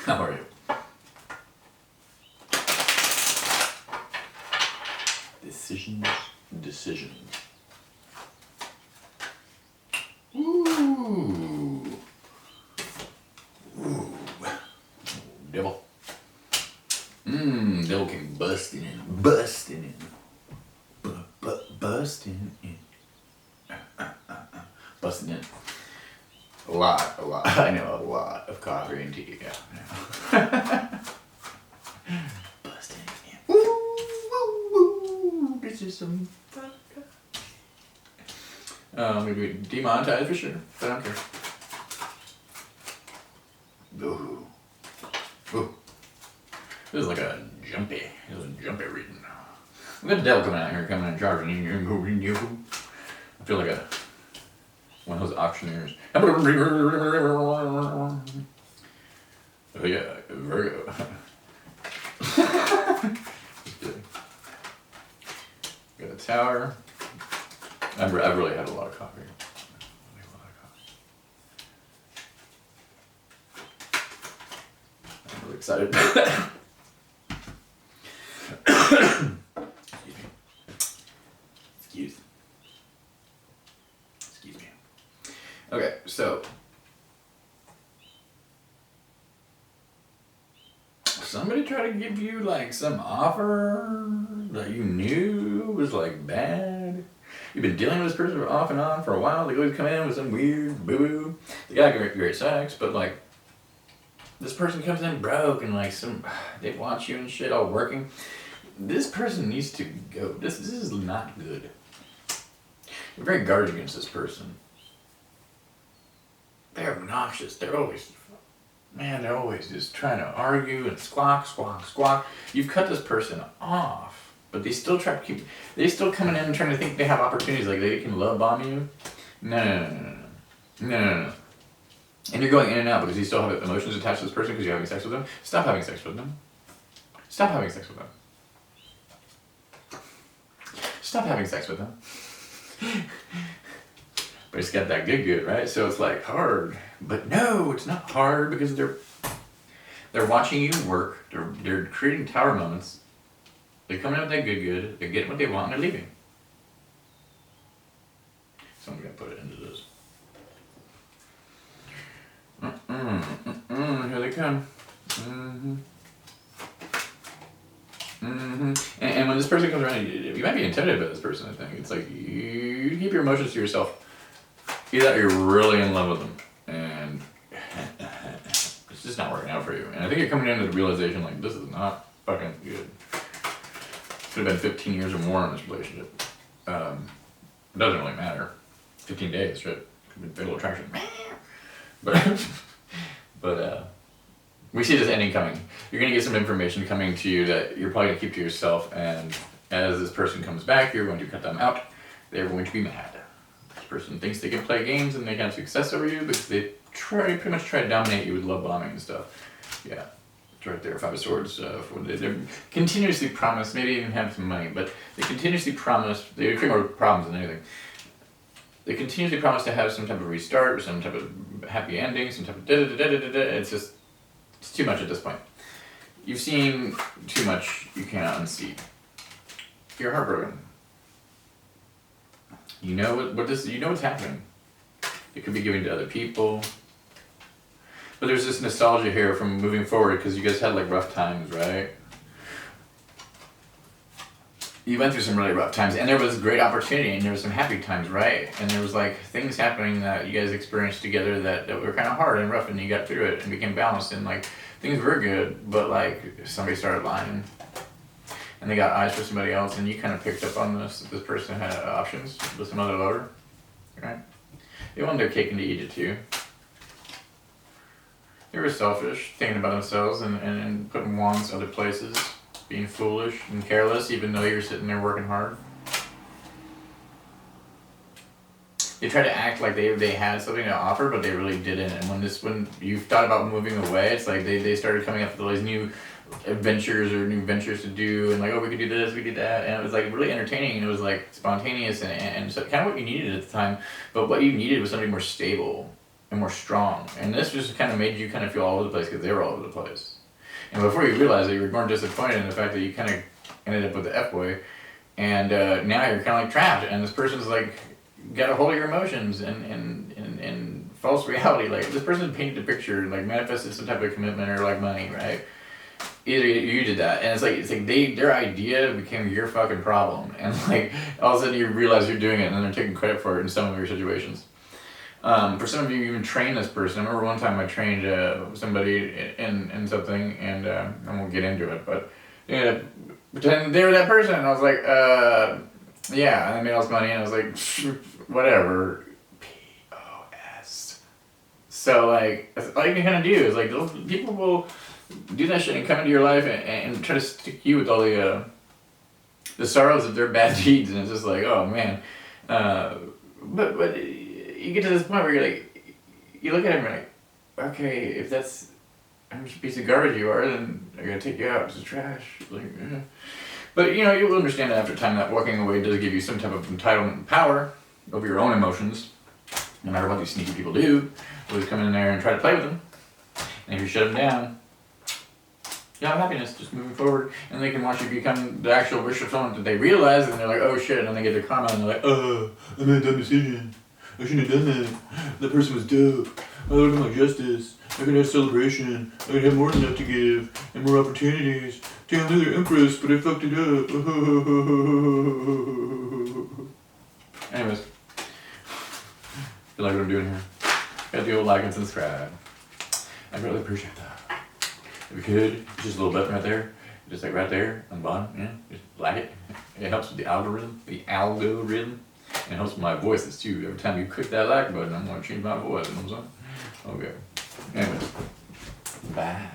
How are you? Decisions. Ooh. Devil. Devil came busting in. Busting in. A lot. I know, a lot of coffee and tea, yeah. Busting in. Woo. This is some vodka. Maybe demonetized for sure, but I don't care. Ooh. This is like a jumpy reading. We got the devil coming out here, coming in charge, and I feel like one of those auctioneers. Oh yeah, Virgo. Got a tower. I've really had a lot of coffee. I'm really excited. Excuse me. Okay, so somebody try to give you like some offer that you knew was like bad. You've been dealing with this person off and on for a while. They always come in with some weird boo-boo. They got great sex, but like this person comes in broke and like they watch you and shit all working. This person needs to go. This is not good. You're very guarded against this person. They're obnoxious. They're always just trying to argue and squawk. You've cut this person off, but they still coming in and trying to think they have opportunities, like they can love bomb you. No. And you're going in and out because you still have emotions attached to this person because you're having sex with them. Stop having sex with them. Stop having sex with them. But it's got that good, right? So it's like hard. But no, it's not hard because they're watching you work. They're creating tower moments. They're coming out with that good. They're getting what they want and they're leaving. So I'm gonna put it into this. Here they come. And when this person comes around, you might be intimidated by this person, I think. It's like, you keep your emotions to yourself. Either you're really in love with them, and it's just not working out for you. And I think you're coming into the realization, like, this is not fucking good. Could have been 15 years or more in this relationship. It doesn't really matter. 15 days, shit. Could be fatal attraction. But we see this ending coming. You're going to get some information coming to you that you're probably going to keep to yourself, and as this person comes back, you're going to cut them out. They're going to be mad. This person thinks they can play games and they can have success over you because they pretty much try to dominate you with love bombing and stuff. Yeah, it's right there, 5 of Swords. They continuously promise, maybe even have some money, but they continuously promise, they create more problems than anything. They continuously promise to have some type of restart, or some type of happy ending, some type of da-da-da-da-da-da. It's too much at this point. You've seen too much you cannot unsee. You're heartbroken. You know what's happening. It could be given to other people. But there's this nostalgia here from moving forward because you guys had like rough times, right? You went through some really rough times, and there was great opportunity, and there was some happy times, right? And there was like things happening that you guys experienced together that were kind of hard and rough, and you got through it and became balanced, and like things were good, but like somebody started lying, and they got eyes for somebody else, and you kind of picked up on this. This person had options with some other lover, right? They wanted their cake and to eat it too. They were selfish, thinking about themselves and putting wants other places. Being foolish and careless, even though you're sitting there working hard. They try to act like they had something to offer, but they really didn't. And when you thought about moving away, it's like they started coming up with all these new adventures or new ventures to do, and like, oh, we could do this, we could do that, and it was like really entertaining, and it was like spontaneous, and so kind of what you needed at the time. But what you needed was something more stable. and more strong. And this just kind of made you kind of feel all over the place because they were all over the place. And before you realized it, you were more disappointed in the fact that you kind of ended up with the F-boy. And now you're kind of like trapped. And this person's like got a hold of your emotions and false reality. Like this person painted a picture, like manifested some type of commitment or like money, right? Either you did that, and it's like their idea became your fucking problem, and like all of a sudden you realize you're doing it, and then they're taking credit for it in some of your situations. For some of you, even train this person. I remember one time I trained somebody in something, and I won't get into it, but pretend they were that person, and I was like, yeah, and they made all this money, and I was like, whatever, POS. So like, all you can kind of do is like, those people will do that shit and come into your life and try to stick you with all the sorrows of their bad deeds, and it's just like, oh man. But you get to this point where you're like, you look at him and you're like, okay, if that's how much a piece of garbage you are, then I'm gonna take you out as trash. Like, But you'll understand that after time that walking away does give you some type of entitlement and power over your own emotions, no matter what these sneaky people do. Always come in there and try to play with them, and if you shut them down, you have happiness just moving forward, and they can watch you become the actual wish of someone that they realize, and they're like, oh shit, and then they get their karma, and they're like, I made a dumb decision. I shouldn't have done that. That person was dope. I look at my justice. I could have celebration. I could have more than enough to give, and more opportunities. Damn, they're the empress, but I fucked it up. Anyways, you like what I'm doing here? Gotta do a like and subscribe. I really appreciate that. If you could, just a little button right there, just like right there on the bottom, just like it. It helps with the algorithm, and it helps with my voices too. Every time you click that like button, I'm gonna change my voice, you know what I'm saying? Okay. Anyways, bye.